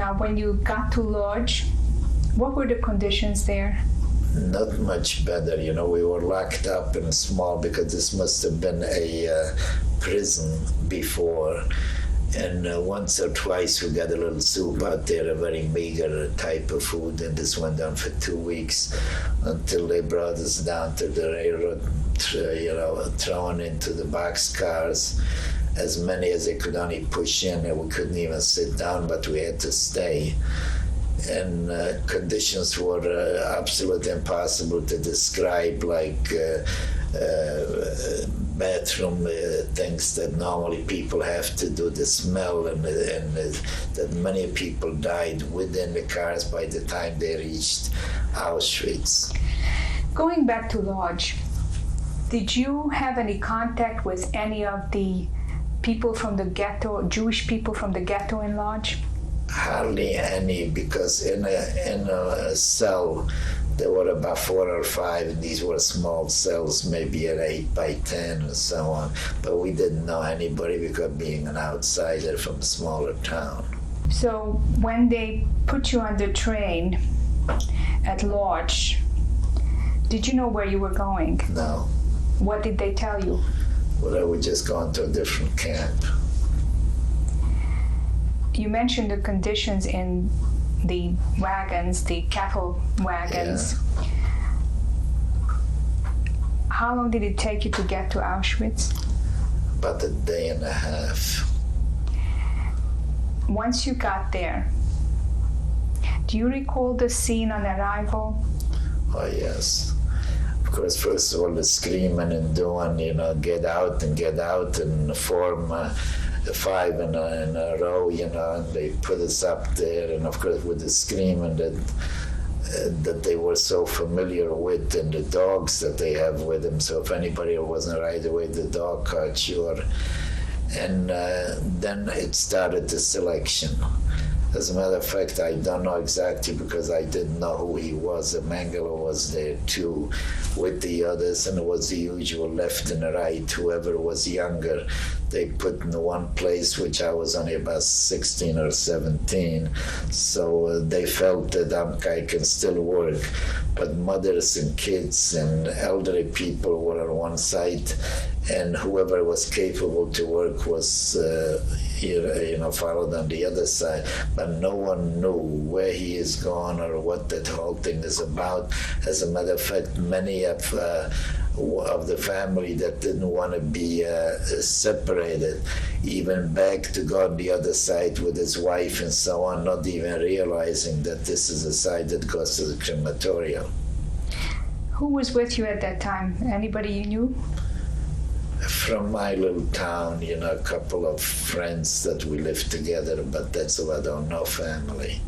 Now, when you got to Łódź, what were the conditions there? Not much better. We were locked up in a small, because this must have been a prison before. And once or twice we got a little soup out there, a very meager type of food, and this went on for 2 weeks until they brought us down to the railroad, thrown into the boxcars, as many as they could only push in, and we couldn't even sit down, but we had to stay. And conditions were absolutely impossible to describe, like bathroom things that normally people have to do, the smell, and that many people died within the cars by the time they reached Auschwitz. Going back to Łódź, did you have any contact with any of the people from the ghetto, Jewish people from the ghetto in Łódź? Hardly any, because in a cell there were about 4 or 5, and these were small cells, maybe an 8 by 10 and so on. But we didn't know anybody because being an outsider from a smaller town. So when they put you on the train at Łódź, did you know where you were going? No. What did they tell you? Well, I would just go into a different camp. You mentioned the conditions in the wagons, the cattle wagons. Yeah. How long did it take you to get to Auschwitz? About a day and a half. Once you got there, do you recall the scene on arrival? Oh, yes. Of course, first of all, the screaming and doing, get out and form 5 in a row, and they put us up there, and of course with the screaming that they were so familiar with, and the dogs that they have with them, so if anybody wasn't right away, the dog cart, sure. And then it started the selection. As a matter of fact, I don't know exactly, because I didn't know who he was. Mengele was there too with the others, and it was the usual left and right. Whoever was younger, they put in one place, which I was only about 16 or 17. So they felt that I can still work. But mothers and kids and elderly people were on one side, and whoever was capable to work was followed on the other side. But no one knew where he is gone or what that whole thing is about. As a matter of fact, many of the family that didn't want to be separated even begged to go on the other side with his wife and so on, not even realizing that this is a side that goes to the crematorium. Who was with you at that time? Anybody you knew? From my little town, a couple of friends that we lived together, but that's all. I don't know family.